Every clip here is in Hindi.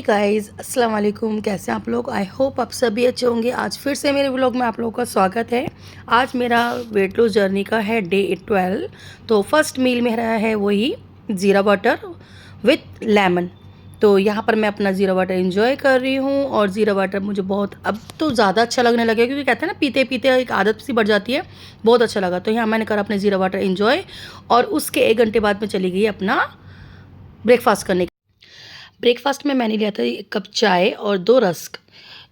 गाइस, अस्सलाम वालेकुम। कैसे हैं आप लोग? आई होप आप सभी अच्छे होंगे। आज फिर से मेरे व्लॉग में आप लोगों का स्वागत है। आज मेरा वेट लॉस जर्नी का है डे 12। तो फर्स्ट मील मेरा है वही ज़ीरा वाटर विथ लेमन। तो यहाँ पर मैं अपना ज़ीरा वाटर इंजॉय कर रही हूँ और ज़ीरा वाटर मुझे बहुत अब तो ज़्यादा अच्छा लगने लगा, क्योंकि कहते हैं ना पीते पीते एक आदत सी बढ़ जाती है। बहुत अच्छा लगा। तो यहाँ मैंने करा अपने ज़ीरा वाटर इंजॉय और उसके 1 घंटे बाद मैं चली गई अपना ब्रेकफास्ट करने। ब्रेकफास्ट में मैंने लिया था 1 कप चाय और 2 रस्क।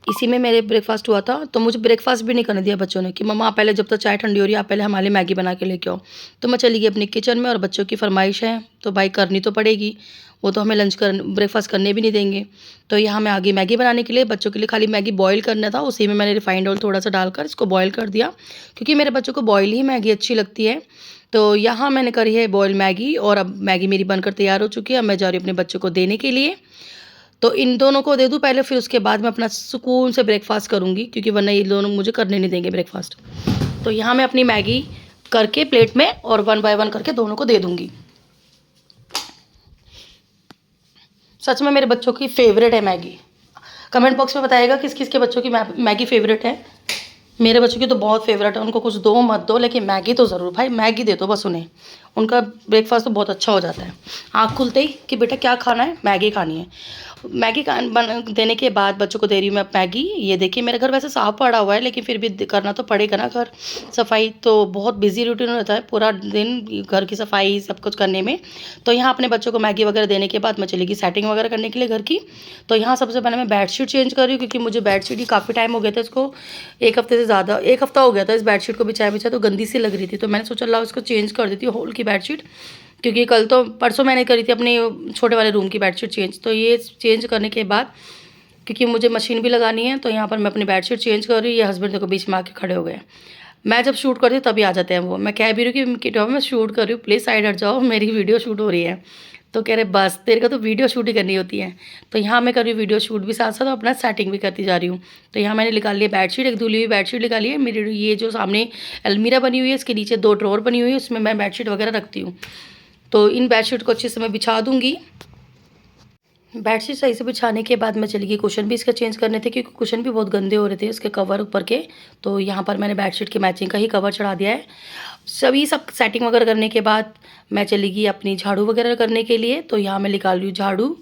इसी में मेरे ब्रेकफास्ट हुआ था। तो मुझे ब्रेकफास्ट भी नहीं करने दिया बच्चों ने कि मम्मा आप पहले, जब तक चाय ठंडी हो रही है आप पहले हमारे लिए मैगी बना के लेके आओ। तो मैं चली गई अपनी किचन में और बच्चों की फरमाइश है तो भाई करनी तो पड़ेगी। वो तो हमें ब्रेकफास्ट करने भी नहीं देंगे। तो यहाँ मैं आ गई मैगी बनाने के लिए। बच्चों के लिए खाली मैगी बॉयल करना था, उसी में मैंने रिफाइंड ऑयल थोड़ा सा डालकर इसको बॉयल कर दिया, क्योंकि मेरे बच्चों को बॉयल ही मैगी अच्छी लगती है। तो यहाँ मैंने करी है बॉयल मैगी और अब मैगी मेरी बनकर तैयार हो चुकी है। अब मैं जा रही हूँ अपने बच्चों को देने के लिए। तो इन दोनों को दे दूँ पहले, फिर उसके बाद मैं अपना सुकून से ब्रेकफास्ट करूँगी, क्योंकि वरना ये दोनों मुझे करने नहीं देंगे ब्रेकफास्ट। तो यहाँ मैं अपनी मैगी करके प्लेट में और 1 बाय 1 करके दोनों को दे दूँगी। सच में मेरे बच्चों की फेवरेट है मैगी। कमेंट बॉक्स में बताइएगा किस किस के बच्चों की मैगी फेवरेट है। मेरे बच्चों की तो बहुत फेवरेट है। उनको कुछ दो मत दो, लेकिन मैगी तो ज़रूर, भाई मैगी दे दो बस उन्हें। उनका ब्रेकफास्ट तो बहुत अच्छा हो जाता है। आँख खुलते ही कि बेटा क्या खाना है, मैगी खानी है। मैगी बन देने के बाद बच्चों को दे रही हूँ मैं मैगी। ये देखिए मेरा घर वैसे साफ़ पड़ा हुआ है, लेकिन फिर भी करना तो पड़ेगा ना घर सफाई। तो बहुत बिजी रूटीन रहता है पूरा दिन घर की सफाई सब कुछ करने में। तो यहाँ अपने बच्चों को मैगी वगैरह देने के बाद मैं चली गई सेटिंग वगैरह करने के लिए घर की। तो यहाँ सबसे पहले मैं बेडशीट चेंज कर रही हूँ, क्योंकि मुझे बेडशीट ही काफ़ी टाइम हो गया था इसको, 1 हफ्ते से ज़्यादा, 1 हफ्ता हो गया था इस बेडशीट को बिछाए बिछाए। तो गंदी सी लग रही थी, तो मैंने सोचा ला उसको चेंज कर देती हूँ होल की बेडशीट, क्योंकि कल तो परसों मैंने करी थी अपने छोटे वाले रूम की बेडशीट चेंज। तो ये चेंज करने के बाद, क्योंकि मुझे मशीन भी लगानी है, तो यहाँ पर मैं अपनी बेडशीट चेंज कर रही हूँ। ये हस्बैंड देखो बीच में आके खड़े हो गए। मैं जब शूट करती हूँ तभी आ जाते हैं वो। मैं कह भी रही हूँ कि मैं शूट कर रही हूँ, प्लीज़ साइड हट जाओ, मेरी वीडियो शूट हो रही है। तो कह रहे बस तेरे को तो वीडियो शूट ही करनी होती है। तो यहाँ मैं कर रही हूँ वीडियो शूट भी साथ साथ, अपना सेटिंग भी करती जा रही हूँ। तो यहाँ मैंने निकाल लिया बेडशीट, एक धुली हुई बेडशीट निकाली है। मेरी ये जो सामने अलमीरा बनी हुई है, इसके नीचे 2 ड्रॉर बनी हुई है, उसमें मैं बेडशीट वगैरह रखती हूँ। तो इन बेडशीट को अच्छे से मैं बिछा दूँगी। बेडशीट सही से बिछाने के बाद मैं चली गई कुशन भी इसका चेंज करने थे, क्योंकि कुशन भी बहुत गंदे हो रहे थे इसके कवर ऊपर के। तो यहाँ पर मैंने बेडशीट के मैचिंग का ही कवर चढ़ा दिया है। सब सेटिंग वगैरह करने के बाद मैं चली गई अपनी झाड़ू वगैरह करने के लिए। तो यहाँ मैं निकाल रही हूँ झाड़ू।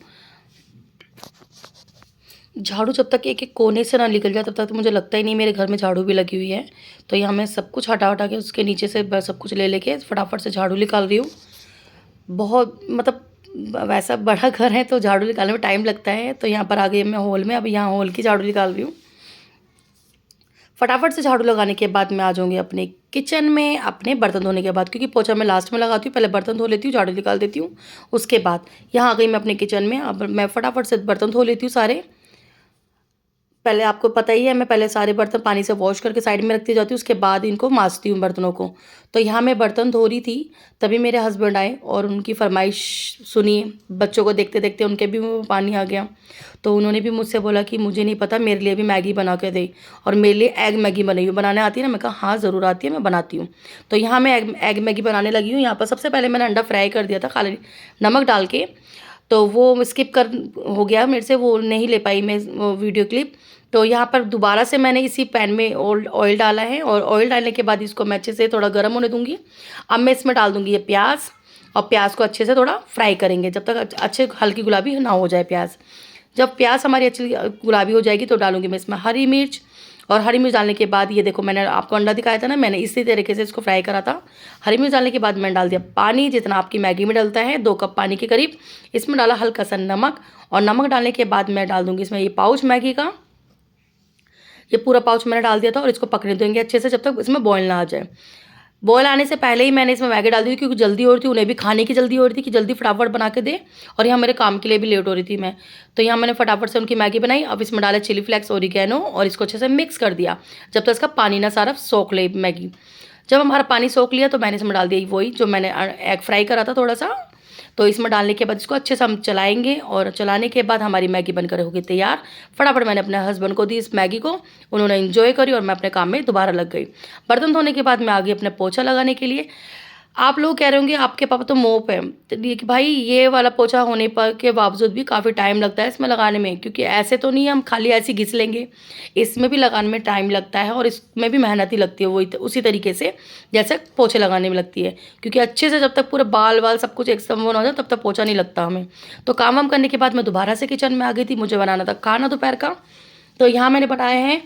झाड़ू जब तक एक एक कोने से ना निकल जाए तब तक तो मुझे लगता ही नहीं मेरे घर में झाड़ू भी लगी हुई है। तो यहाँ मैं सब कुछ हटा हटा के उसके नीचे से सब कुछ ले लेके फटाफट से झाड़ू निकाल रही हूँ। बहुत मतलब वैसा बड़ा घर है तो झाड़ू निकालने में टाइम लगता है। तो यहाँ पर आ गई मैं हॉल में। अब यहाँ हॉल की झाड़ू निकाल रही हूँ। फटाफट से झाड़ू लगाने के बाद मैं आ जाऊँगी अपने किचन में अपने बर्तन धोने के बाद, क्योंकि पोछा मैं लास्ट में लगाती हूँ। पहले बर्तन धो लेती हूँ, झाड़ू निकाल देती हूँ, उसके बाद यहाँ आ गई मैं अपने किचन में। अब मैं फटाफट से बर्तन धो लेती हूँ सारे। पहले आपको पता ही है, मैं पहले सारे बर्तन पानी से वॉश करके साइड में रखती जाती हूँ, उसके बाद इनको मांजती हूँ बर्तनों को। तो यहाँ मैं बर्तन धो रही थी, तभी मेरे हस्बैंड आए और उनकी फरमाइश सुनी। बच्चों को देखते देखते उनके भी मुँह में पानी आ गया। तो उन्होंने भी मुझसे बोला कि मुझे नहीं पता, मेरे लिए भी मैगी बना के दे। और मेरे लिए एग मैगी बनी हुई बनाने आती है ना? मैं कहा हाँ ज़रूर आती है, मैं बनाती हूँ। तो यहाँ मैं एग मैगी बनाने लगी हूँ। यहाँ पर सबसे पहले मैंने अंडा फ्राई कर दिया था खाली नमक डाल के। तो वो स्किप कर हो गया मेरे से, वो नहीं ले पाई मैं वो वीडियो क्लिप। तो यहाँ पर दोबारा से मैंने इसी पैन में ऑयल डाला है, और ऑयल डालने के बाद इसको मैं अच्छे से थोड़ा गर्म होने दूँगी। अब मैं इसमें डाल दूँगी ये प्याज, और प्याज को अच्छे से थोड़ा फ्राई करेंगे जब तक अच्छे हल्की गुलाबी ना हो जाए प्याज। जब प्याज हमारी अच्छी गुलाबी हो जाएगी तो डालूँगी मैं इसमें हरी मिर्च। और हरी मिर्च डालने के बाद ये देखो मैंने आपको अंडा दिखाया था ना, मैंने इसी तरीके से इसको फ्राई करा था। हरी मिर्च डालने के बाद मैंने डाल दिया पानी, जितना आपकी मैगी में डलता है 2 कप पानी के करीब। इसमें डाला हल्का सा नमक, और नमक डालने के बाद मैं डाल दूँगी इसमें ये पाउच मैगी का। ये पूरा पाउच मैंने डाल दिया था और इसको पकने देंगे अच्छे से जब तक इसमें बॉयल ना आ जाए। बॉयल आने से पहले ही मैंने इसमें मैगी डाल दी थी, क्योंकि जल्दी हो रही थी, उन्हें भी खाने की जल्दी हो रही थी कि जल्दी फटाफट बना के दे, और यहाँ मेरे काम के लिए भी लेट हो रही थी मैं। तो यहाँ मैंने फटाफट से उनकी मैगी बनाई। अब इसमें डाला चिली फ्लेक्स, ओरिगैनो, और इसको अच्छे से मिक्स कर दिया जब तक इसका पानी ना सारा सोख ले मैगी। जब हमारा पानी सोख लिया तो मैंने इसमें डाल दिया वही जो मैंने एग फ्राई करा था थोड़ा सा। तो इसमें डालने के बाद इसको अच्छे से हम चलाएंगे, और चलाने के बाद हमारी मैगी बनकर होगी तैयार। फटाफट मैंने अपने हस्बैंड को दी इस मैगी को, उन्होंने एंजॉय करी, और मैं अपने काम में दोबारा लग गई। बर्तन धोने के बाद मैं आ गई अपने पोछा लगाने के लिए। आप लोग कह रहे होंगे आपके पापा तो मोप है, तो ये कि भाई ये वाला पोछा होने पर के बावजूद भी काफ़ी टाइम लगता है इसमें लगाने में, क्योंकि ऐसे तो नहीं हम खाली ऐसे ही घिस लेंगे, इसमें भी लगाने में टाइम लगता है और इसमें भी मेहनत ही लगती है, वही उसी तरीके से जैसे पोछे लगाने में लगती है, क्योंकि अच्छे से जब तक पूरे बाल वाल सब कुछ एक सम हो जाए तब तक पोछा नहीं लगता हमें। तो काम वाम करने के बाद मैं दोबारा से किचन में आ गई थी, मुझे बनाना था खाना दोपहर का। तो यहाँ मैंने बनाए हैं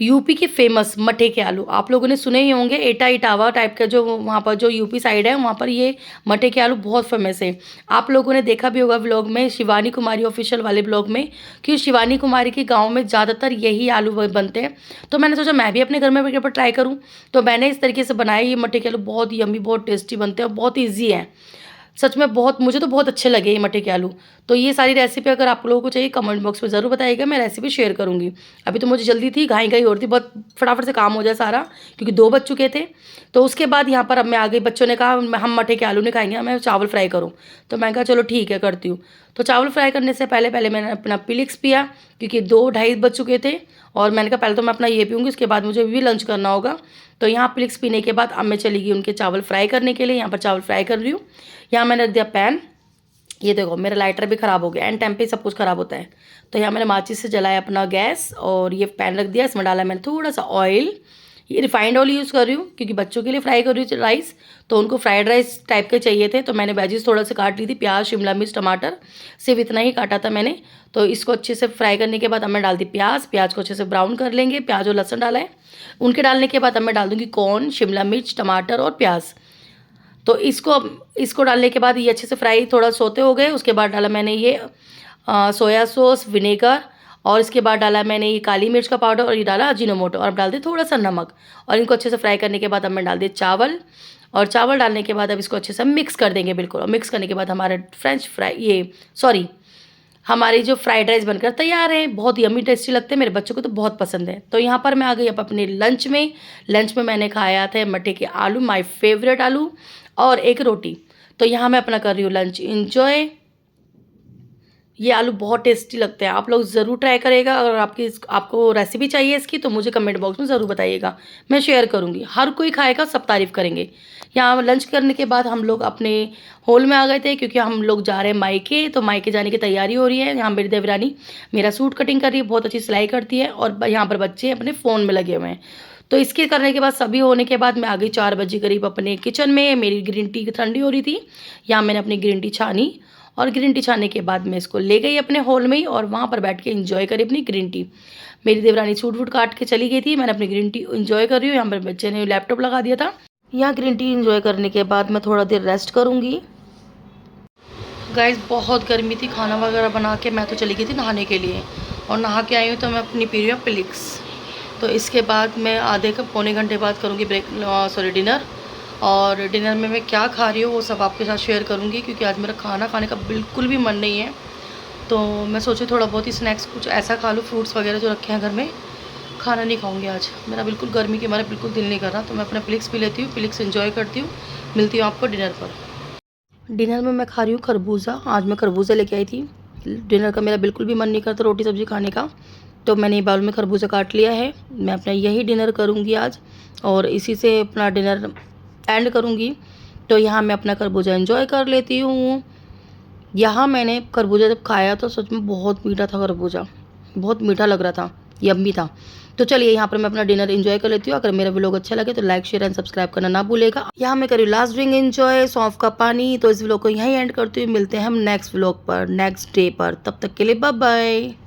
यूपी के फेमस मठे के आलू। आप लोगों ने सुने ही होंगे, एटा इटावा टाइप का जो वहाँ पर जो यूपी साइड है वहाँ पर ये मठे के आलू बहुत फेमस है। आप लोगों ने देखा भी होगा व्लॉग में, शिवानी कुमारी ऑफिशियल वाले ब्लॉग में, कि शिवानी कुमारी के गांव में ज़्यादातर यही आलू बनते हैं। तो मैंने सोचा मैं भी अपने घर में एक बार ट्राई करूँ, तो मैंने इस तरीके से बनाया। ये मठे के आलू बहुत यम्मी, बहुत टेस्टी बनते हैं और बहुत ईजी है सच में, बहुत मुझे तो बहुत अच्छे लगे ये मटर के आलू। तो ये सारी रेसिपी अगर आप लोगों को चाहिए कमेंट बॉक्स में ज़रूर बताइएगा, मैं रेसिपी शेयर करूँगी। अभी तो मुझे जल्दी थी, घाई घाई हो रही थी, बहुत फटाफट से काम हो जाए सारा, क्योंकि 2 बज चुके थे। तो उसके बाद यहाँ पर अब मैं आ गई, बच्चों ने कहा हम मटर के आलू नहीं खाएंगे, मैं चावल फ्राई करूँ। तो मैं कहा चलो ठीक है करती हूँ। तो चावल फ्राई करने से पहले पहले मैंने अपना पिलिक्स पिया, क्योंकि 2 ढाई बज चुके थे, और मैंने कहा पहले तो मैं अपना ये पीऊँगी, उसके बाद मुझे भी लंच करना होगा। तो यहाँ पिलिक्स पीने के बाद अब मैं चली गई उनके चावल फ्राई करने के लिए। यहाँ पर चावल फ्राई कर रही हूँ। यहाँ मैंने रख दिया पैन। ये देखो मेरा लाइटर भी ख़राब हो गया, एंड टाइम पे सब कुछ ख़राब होता है। तो यहाँ मैंने माचिस से जलाया अपना गैस, और ये पैन रख दिया, इसमें डाला मैंने थोड़ा सा ऑयल। ये रिफाइंड ऑयल यूज़ कर रही हूँ, क्योंकि बच्चों के लिए फ्राई कर रही हूँ राइस, तो उनको फ्राइड राइस टाइप के चाहिए थे। तो मैंने वेजिस थोड़ा सा काट ली थी, प्याज, शिमला मिर्च, टमाटर, सिर्फ इतना ही काटा था मैंने। तो इसको अच्छे से फ्राई करने के बाद अब मैं डाल दी प्याज। प्याज को अच्छे से ब्राउन कर लेंगे, प्याज और लहसुन डाला है। उनके डालने के बाद अब मैं डाल दूँगी कॉर्न, शिमला मिर्च, टमाटर और प्याज। तो इसको डालने के बाद ये अच्छे से फ्राई थोड़ा सोते हो गए। उसके बाद डाला मैंने ये सोया सॉस, विनेगर, और इसके बाद डाला मैंने ये काली मिर्च का पाउडर, और ये डाला अजीनोमोटो, और अब डाल दिया थोड़ा सा नमक। और इनको अच्छे से फ्राई करने के बाद अब मैं डाल दिया चावल, और चावल डालने के बाद अब इसको अच्छे से मिक्स कर देंगे बिल्कुल। और मिक्स करने के बाद हमारी जो फ्राइड राइस बनकर तैयार है। बहुत यम्मी टेस्टी लगते हैं, मेरे बच्चों को तो बहुत पसंद है। तो यहाँ पर मैं आ गई अब अपने लंच में मैंने खाया था मटर के आलू, माय फेवरेट आलू, और एक रोटी। तो यहाँ मैं अपना कर रही हूँ लंच इंजॉय। ये आलू बहुत टेस्टी लगते हैं, आप लोग ज़रूर ट्राई करेगा। अगर आपको रेसिपी चाहिए इसकी तो मुझे कमेंट बॉक्स में ज़रूर बताइएगा, मैं शेयर करूँगी। हर कोई खाएगा, सब तारीफ़ करेंगे। यहाँ लंच करने के बाद हम लोग अपने हॉल में आ गए थे, क्योंकि हम लोग जा रहे हैं मायके। तो मायके जाने की तैयारी हो रही है। यहाँ मेरी देवरानी मेरा सूट कटिंग कर रही है, बहुत अच्छी सिलाई करती है, और यहाँ पर बच्चे अपने फ़ोन में लगे हुए हैं। तो इसके करने के बाद सभी होने के बाद मैं आ गई 4 बजे करीब अपने किचन में। मेरी ग्रीन टी ठंडी हो रही थी, यहाँ मैंने अपनी ग्रीन टी छानी, और ग्रीन टी छाने के बाद मैं इसको ले गई अपने हॉल में ही, और वहाँ पर बैठ के एंजॉय करी अपनी ग्रीन टी। मेरी देवरानी सूट वूट काट के चली गई थी, मैंने अपनी ग्रीन टी एंजॉय कर रही हूँ। यहाँ पर बच्चे ने लैपटॉप लगा दिया था। यहाँ ग्रीन टी एंजॉय करने के बाद मैं थोड़ा देर रेस्ट करूँगी। गाइस बहुत गर्मी थी, खाना वगैरह बना के मैं तो चली गई थी नहाने के लिए, और नहा के आई हूँ तो मैं अपनी पी रही हूँ पिलिक्स। तो इसके बाद मैं आधे पौने घंटे बाद करूँगी डिनर। और डिनर में मैं क्या खा रही हूँ वो सब आपके साथ शेयर करूँगी, क्योंकि आज मेरा खाना खाने का बिल्कुल भी मन नहीं है। तो मैं सोची थोड़ा बहुत ही स्नैक्स कुछ ऐसा खा लूँ, फ्रूट्स वगैरह जो रखे हैं घर में। खाना नहीं खाऊंगी आज, मेरा बिल्कुल गर्मी के मारे बिल्कुल दिल नहीं कर रहा। तो मैं अपना पिलिक्स पी लेती हूँ, पिलिक्स एंजॉय करती हूँ। मिलती हूँ आपको डिनर पर। डिनर में मैं खा रही हूँ खरबूजा। आज मैं खरबूजा लेके आई थी। डिनर का मेरा बिल्कुल भी मन नहीं करता रोटी सब्जी खाने का, तो मैंने बाउल में खरबूजा काट लिया है। मैं अपना यही डिनर करूँगी आज, और इसी से अपना डिनर एंड करूँगी। तो यहाँ मैं अपना खरबूजा एंजॉय कर लेती हूँ। यहाँ मैंने खरबूजा जब खाया तो सच में बहुत मीठा था खरबूजा, बहुत मीठा लग रहा था, यम्मी था। तो चलिए यहाँ पर मैं अपना डिनर एंजॉय कर लेती हूँ। अगर मेरा व्लॉग अच्छा लगे तो लाइक, शेयर एंड सब्सक्राइब करना ना भूलेगा। यहाँ मैं करी लास्ट ड्रिंक एंजॉय, सौंफ का पानी। तो इस व्लॉग को यहीं एंड करती हूँ। मिलते हैं हम नेक्स्ट व्लॉग पर, नेक्स्ट डे पर। तब तक के लिए बाय बाय।